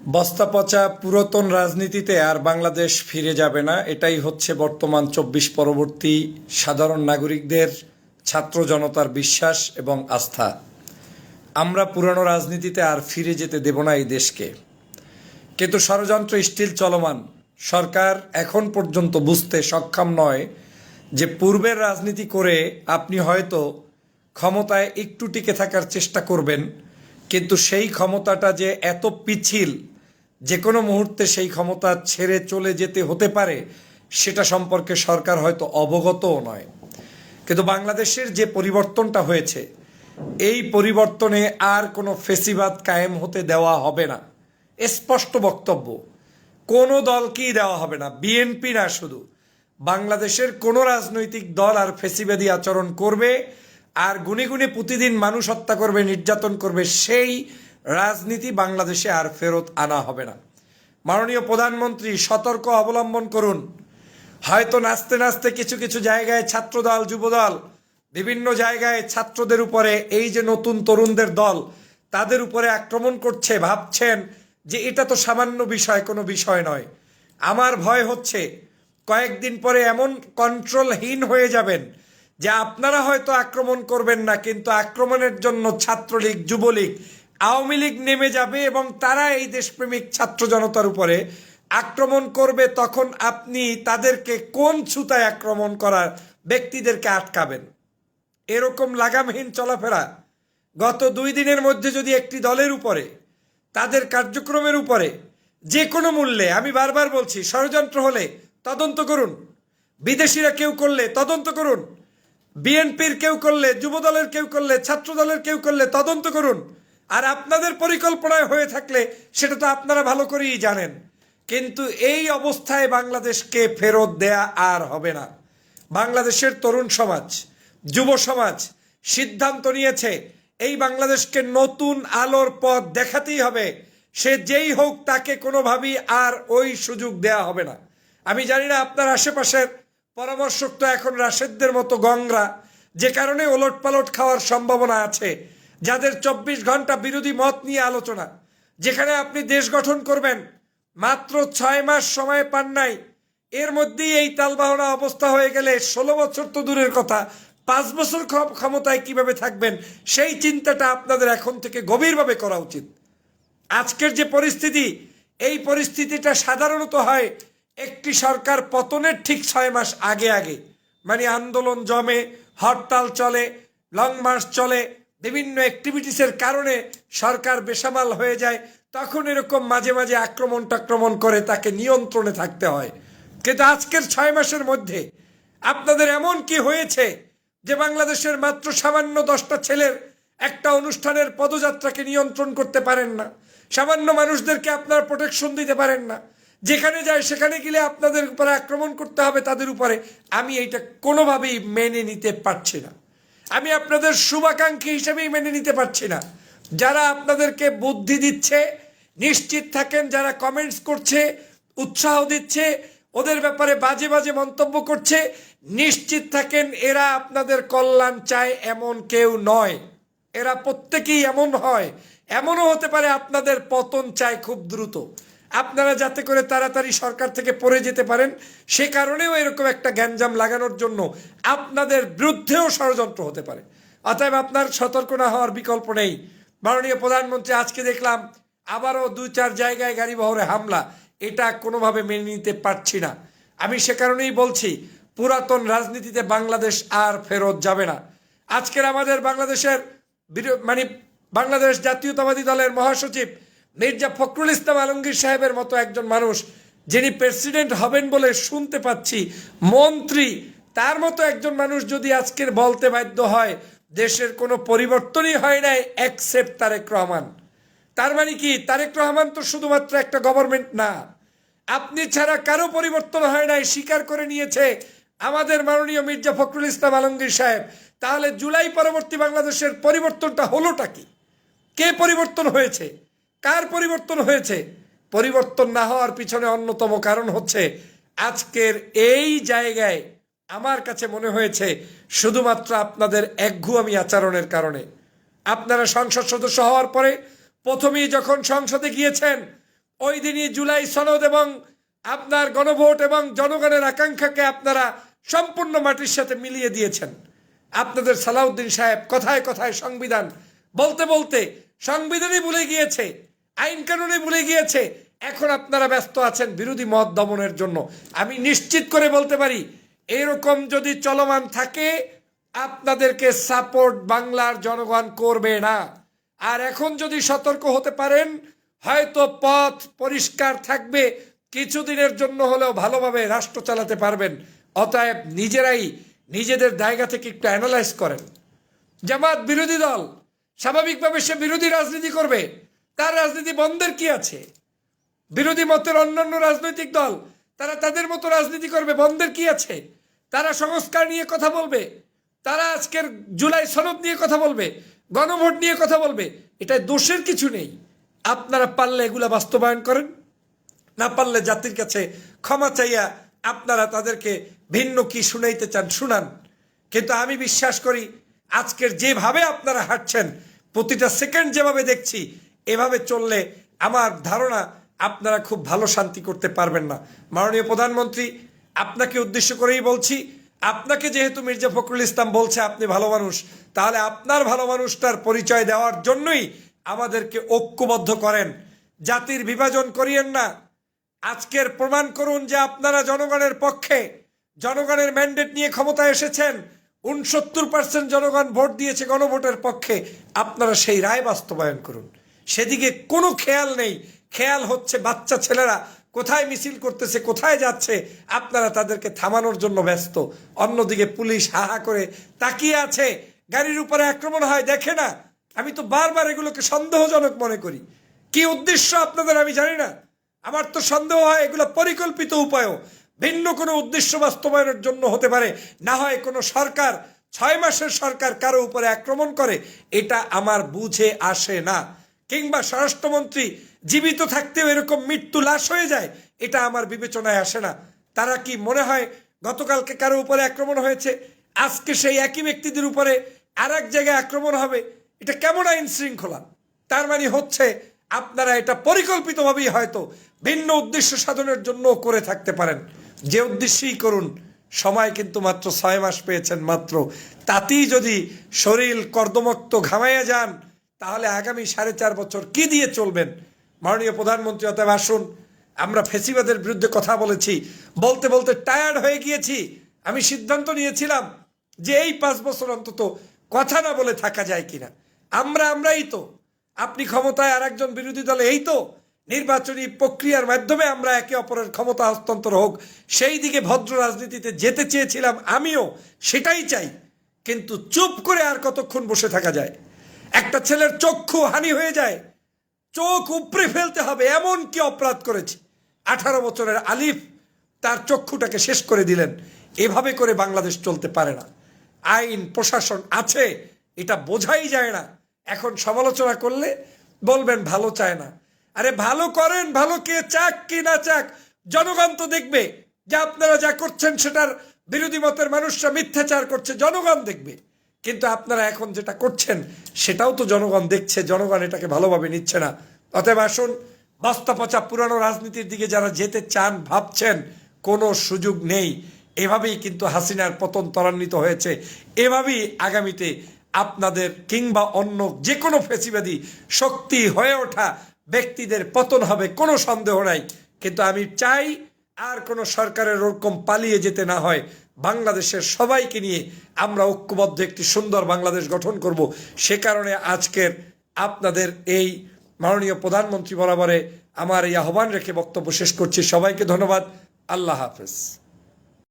বস্তা পচা পুরাতন রাজনীতিতে আর বাংলাদেশ ফিরে যাবে না, এটাই হচ্ছে বর্তমান ২৪ পরবর্তী সাধারণ নাগরিকদের, ছাত্র জনতার বিশ্বাস এবং আস্থা। আমরা পুরানো রাজনীতিতে আর ফিরে যেতে দেব না এই দেশকে। কিন্তু ষড়যন্ত্র স্টিল চলমান। সরকার এখন পর্যন্ত বুঝতে সক্ষম নয় যে পূর্বের রাজনীতি করে আপনি হয়তো ক্ষমতায় একটু টিকে থাকার চেষ্টা করবেন, কিন্তু সেই ক্ষমতাটা যে এত পিছিল, যে কোনো মুহূর্তে সেই ক্ষমতা ছেড়ে চলে যেতে হতে পারে, সেটা সম্পর্কে সরকার হয়তো অবগতও নয়। কিন্তু বাংলাদেশের যে পরিবর্তনটা হয়েছে, এই পরিবর্তনে আর কোনো ফেসিবাদ কায়েম হতে দেওয়া হবে না। স্পষ্ট বক্তব্য, কোনো দলকেই দেওয়া হবে না, বিএনপি না, শুধু বাংলাদেশের কোনো রাজনৈতিক দল আর ফেসিবাদী আচরণ করবে আর গুনে গুনে প্রতিদিন মানুষ হত্যা করবে, নির্যাতন করবে, সেই রাজনীতি বাংলাদেশে আর ফেরত আনা হবে না। মাননীয় প্রধানমন্ত্রী সতর্ক অবলম্বন করুন। হয়তো নাচতে নাচতে কিছু কিছু জায়গায় ছাত্রদল, যুবদল, বিভিন্ন জায়গায় ছাত্রদের উপরে, এই যে নতুন তরুণদের দল, তাদের উপরে আক্রমণ করছে, ভাবছেন যে এটা তো সামান্য বিষয়, কোনো বিষয় নয়। আমার ভয় হচ্ছে কয়েকদিন পরে এমন কন্ট্রোলহীন হয়ে যাবেন যে আপনারা হয়তো আক্রমণ করবেন না, কিন্তু আক্রমণের জন্য ছাত্রলীগ, যুবলীগ, আওয়ামী লীগ নেমে যাবে এবং তারা এই দেশপ্রেমিক ছাত্র জনতার উপরে আক্রমণ করবে। তখন আপনি তাদেরকে কোন ছুতায় আক্রমণ করার ব্যক্তিদেরকে আটকাবেন? এরকম লাগামহীন চলাফেরা গত ২ দিনের মধ্যে যদি একটি দলের উপরে, তাদের কার্যক্রমের উপরে যে কোনো মূল্যে, আমি বারবার বলছি, ষড়যন্ত্র হলে তদন্ত করুন, বিদেশিরা কেউ করলে তদন্ত করুন, বিএনপির কেউ করলে, যুবদলের কেউ করলে, ছাত্র দলের কেউ করলে তদন্ত করুন। আর আপনাদের পরিকল্পনায় হয়ে থাকলে সেটা তো আপনারা ভালো করেই জানেন। কিন্তু এই অবস্থায় বাংলাদেশকে ফেরত দেয়া আর হবে না। বাংলাদেশের তরুণ সমাজ, যুব সমাজ সিদ্ধান্ত নিয়েছে এই বাংলাদেশকে নতুন আলোর পথ দেখাতেই হবে। সে যেই হোক, তাকে কোনোভাবেই আর ওই সুযোগ দেয়া হবে না। আমি জানি না আপনার আশেপাশের পরামর্শক তো এখন রাশেদদের মতো গংরা, যে কারণে ওলট পালট খাওয়ার সম্ভাবনা আছে, যাদের ২৪ ঘন্টা বিরোধী মত নিয়ে আলোচনা, যেখানে আপনি দেশ গঠন করবেন, মাত্র ৬ মাস সময় পান নাই, এর মধ্যেই এই তালবাহনা অবস্থা হয়ে গেলে ১৬ বছর তো দূরের কথা, ৫ বছর ক্ষমতায় কিভাবে থাকবেন, সেই চিন্তাটা আপনাদের এখন থেকে গভীরভাবে করা উচিত। আজকের যে পরিস্থিতি, এই পরিস্থিতিটা সাধারণত হয় একটি সরকার পতনের ঠিক ৬ মাস আগে আগে, মানে আন্দোলন জমে, হরতাল চলে, লং মার্চ চলে, বিভিন্ন অ্যাক্টিভিটিসের কারণে সরকার বেসামাল হয়ে যায়, তখন এরকম মাঝে মাঝে আক্রমণ করে তাকে নিয়ন্ত্রণে থাকতে হয়। কিন্তু আজকের ৬ মাসের মধ্যে আপনাদের এমন কি হয়েছে যে বাংলাদেশের মাত্র সামান্য ১০টা ছেলের একটা অনুষ্ঠানের পদযাত্রাকে নিয়ন্ত্রণ করতে পারেন না? সামান্য মানুষদেরকে আপনারা প্রোটেকশন দিতে পারেন না? যেখানে যায় সেখানে গেলে আপনাদের উপরে আক্রমণ করতে হবে, তাদের উপরে। আমি এইটা কোনোভাবেই মেনে নিতে পারছি না। আমি আপনাদের শুভাকাঙ্ক্ষী হিসেবেই মেনে নিতে পারছি না। যারা আপনাদেরকে বুদ্ধি দিচ্ছে, নিশ্চিত থাকেন, যারা কমেন্টস করছে, উৎসাহ দিচ্ছে, ওদের ব্যাপারে বাজে বাজে মন্তব্য করছে, নিশ্চিত থাকেন এরা আপনাদের কল্যাণ চায় এমন কেউ নয়। এরা প্রত্যেকেই এমন হয়, এমনও হতে পারে আপনাদের পতন চায় খুব দ্রুত, আপনারা যাতে করে তাড়াতাড়ি সরকার থেকে পড়ে যেতে পারেন, সে কারণেও এরকম একটা গ্যাঞ্জাম লাগানোর জন্য আপনাদের বিরুদ্ধেও ষড়যন্ত্র হতে পারে। অতএব আপনার সতর্ক না হওয়ার বিকল্প নেই। মাননীয় প্রধানমন্ত্রী, আজকে দেখলাম আবারও ২-৪ জায়গায় গাড়ি বহরে হামলা, এটা কোনোভাবে মেনে নিতে পারছি না। আমি সে কারণেই বলছি, পুরাতন রাজনীতিতে বাংলাদেশ আর ফেরত যাবে না। আজকের আমাদের বাংলাদেশের বাংলাদেশ জাতীয়তাবাদী দলের মহাসচিব মির্জা ফখরুল ইসলাম আলমগীর সাহেবের মতো একজন মানুষ, যিনি প্রেসিডেন্ট হবেন বলে শুনতে পাচ্ছি, মন্ত্রী, তার মতো একজন মানুষ যদি আজকের বলতে বাধ্য হয় দেশের কোনো পরিবর্তনই হয় নাই এক্সেপ্ট তারেক রহমান, তার মানে কি তারেক রহমান তো শুধুমাত্র একটা গভর্নমেন্ট না, আপনি ছাড়া কারো পরিবর্তন হয় নাই স্বীকার করে নিয়েছে আমাদের মাননীয় মির্জা ফখরুল ইসলাম আলমগীর সাহেব। তাহলে জুলাই পরবর্তী বাংলাদেশের পরিবর্তনটা হলোটা কি? কে পরিবর্তন হয়েছে? কার পরিবর্তন হয়েছে? পরিবর্তন না হওয়ার পিছনে অন্যতম কারণ হচ্ছে আজকের এই জায়গায় আমার কাছে মনে হয়েছে শুধুমাত্র আপনাদের একগুঁয়ামি আচরণের কারণে। আপনারা সংসদ সদস্য হওয়ার পরে প্রথমেই যখন সংসদে গিয়েছেন, ওই দিনই জুলাই সনদ এবং আপনার গণভোট এবং জনগণের আকাঙ্ক্ষাকে আপনারা সম্পূর্ণ মাটির সাথে মিলিয়ে দিয়েছেন। আপনাদের সালাউদ্দিন সাহেব কথায় কথায় সংবিধান বলতে বলতে সংবিধানই ভুলে গিয়েছে, আইন কানুনই ভুলে গিয়েছে। এখন আপনারা ব্যস্ত আছেন বিরোধী মত দমনের জন্য। আমি নিশ্চিত করে বলতে পারি, এরকম যদি চলমান থাকে আপনাদেরকে সাপোর্ট বাংলার জনগণ করবে না। আর এখন যদি সতর্ক হতে পারেন, হয়তো পথ পরিষ্কার থাকবে, কিছুদিনের জন্য হলেও ভালোভাবে রাষ্ট্র চালাতে পারবেন। অতএব নিজেরাই নিজেদের জায়গা থেকে একটু অ্যানালাইজ করেন। জামাত বিরোধী দল, স্বাভাবিকভাবে সে বিরোধী রাজনীতি করবে, তার রাজনীতি বন্ধের কি আছে? বিরোধী মতের অন্যান্য রাজনৈতিক দল তারা তাদের মতো রাজনীতি করবে, বন্ধের কি আছে? তারা সংস্কার নিয়ে কথা বলবে, তারা আজকের জুলাই সনদ নিয়ে কথা বলবে, গণভোট নিয়ে কথা বলবে। এটা দোষের কিছু নেই। আপনারা পারলে এগুলা বাস্তবায়ন করেন, না পারলে জাতির কাছে ক্ষমা চাইয়া আপনারা তাদেরকে ভিন্ন কি শুনাইতে চান শুনান। কিন্তু আমি বিশ্বাস করি আজকের যেভাবে আপনারা হাঁটছেন, প্রতিটা সেকেন্ড যেভাবে দেখছি, এভাবে চললে আমার ধারণা আপনারা খুব ভালো শান্তি করতে পারবেন না। মাননীয় প্রধানমন্ত্রী, আপনাকে উদ্দেশ্য করেই বলছি, আপনাকে যেহেতু মির্জা ফখরুল ইসলাম বলছে আপনি ভালো মানুষ, তাহলে আপনার ভালো মানুষটার পরিচয় দেওয়ার জন্যই আমাদেরকে ঐক্যবদ্ধ করেন, জাতির বিভাজন করিয়েন না। আজকের প্রমাণ করুন যে আপনারা জনগণের পক্ষে, জনগণের ম্যান্ডেট নিয়ে ক্ষমতায় এসেছেন। 69% জনগণ ভোট দিয়েছে গণভোটের পক্ষে। আপনারা সেই রায় বাস্তবায়ন করুন। সেদিকে কোনো খেয়াল নেই। খেয়াল হচ্ছে বাচ্চা ছেলেরা কোথায় মিছিল করতেছে, কোথায় যাচ্ছে, আপনারা তাদেরকে থামানোর জন্য ব্যস্ত। অন্যদিকে পুলিশ হাহা করে তাকিয়ে আছে, গাড়ির উপরে আক্রমণ হয় দেখে না। আমি তো বারবার এগুলোকে সন্দেহজনক মনে করি। কি উদ্দেশ্য আপনাদের আমি জানি না। আমার তো সন্দেহ হয় এগুলো পরিকল্পিত উপায়ও ভিন্ন কোনো উদ্দেশ্য বাস্তবায়নের জন্য হতে পারে। না হয় কোনো সরকার, 6 মাসের সরকার কারো উপরে আক্রমণ করে, এটা আমার বুঝে আসে না। কিংবা স্বরাষ্ট্রমন্ত্রী জীবিত থাকতেও এরকম মৃত্যু লাশ হয়ে যায়, এটা আমার বিবেচনায় আসে না। তারা কি মনে হয় গতকালকে কারো উপরে আক্রমণ হয়েছে, আজকে সেই একই ব্যক্তিদের উপরে আর এক জায়গায় আক্রমণ হবে? এটা কেমন আইন শৃঙ্খলা? তার মানে হচ্ছে আপনারা এটা পরিকল্পিতভাবেই হয়তো ভিন্ন উদ্দেশ্য সাধনের জন্য করে থাকতে পারেন। যে উদ্দেশ্যেই করুন, সময় কিন্তু মাত্র 6 মাস পেয়েছেন মাত্র। তাতেই যদি শরীর কর্দমক্ত ঘামাইয়া যান, তাহলে আগামী 4.5 বছর কি দিয়ে চলবেন? মাননীয় প্রধানমন্ত্রী, অতএব আসুন, আমরা ফেসিবাদের বিরুদ্ধে কথা বলেছি, বলতে বলতে টায়ার্ড হয়ে গিয়েছি। আমি সিদ্ধান্ত নিয়েছিলাম যে এই 5 বছর অন্তত কথা না বলে থাকা যায় কিনা। আমরাই তো, আপনি ক্ষমতায় আর একজন বিরোধী দলে, এই তো নির্বাচনী প্রক্রিয়ার মাধ্যমে আমরা একে অপরের ক্ষমতা হস্তান্তর হোক, সেই দিকে ভদ্র রাজনীতিতে যেতে চেয়েছিলাম আমিও, সেটাই চাই। কিন্তু চুপ করে আর কতক্ষণ বসে থাকা যায়? একটা ছেলের চক্ষু হানি হয়ে যায়, চোখ উপড়ে ফেলতে হবে, এমন কি অপরাধ করেছে? 18 বছরের আলিফ তার চক্ষুটাকে শেষ করে দিলেন। এভাবে করে বাংলাদেশ চলতে পারে না। আইন প্রশাসন আছে, এটা বোঝাই যায় না। এখন সমালোচনা করলে বলবেন ভালো চায় না। আরে ভালো করেন, ভালো কে চাক কি না চাক, জনগণ তো দেখবে যে আপনারা যা করছেন সেটার বিরোধী মতের মানুষরা মিথ্যাচার করছে, জনগণ দেখবে। কিন্তু আপনারা এখন যেটা করছেন সেটাও তো জনগণ দেখছে, জনগণ এটাকে ভালোভাবে নিচ্ছে না। অতএব আসুন, বস্তা পচা পুরানো রাজনীতির দিকে যারা যেতে চান ভাবছেন, কোনো সুযোগ নেই। এভাবেই কিন্তু হাসিনার পতন ত্বরান্বিত হয়েছে। এভাবেই আগামীতে আপনাদের কিংবা অন্য যে কোনো ফ্যাসিবাদী শক্তি হয়ে ওঠা ব্যক্তিদের পতন হবে, কোনো সন্দেহ নাই। কিন্তু আমি চাই আর কোনো সরকারের ওরকম পালিয়ে যেতে না হয়। বাংলাদেশের সবাইকে নিয়ে আমরা ঐক্যবদ্ধ একটি সুন্দর বাংলাদেশ গঠন করব। সে কারণে আজকের আপনাদের এই মাননীয় প্রধানমন্ত্রী বরাবরে আমার এই আহ্বান রেখে বক্তব্য শেষ করছি। সবাইকে ধন্যবাদ। আল্লাহ হাফেজ।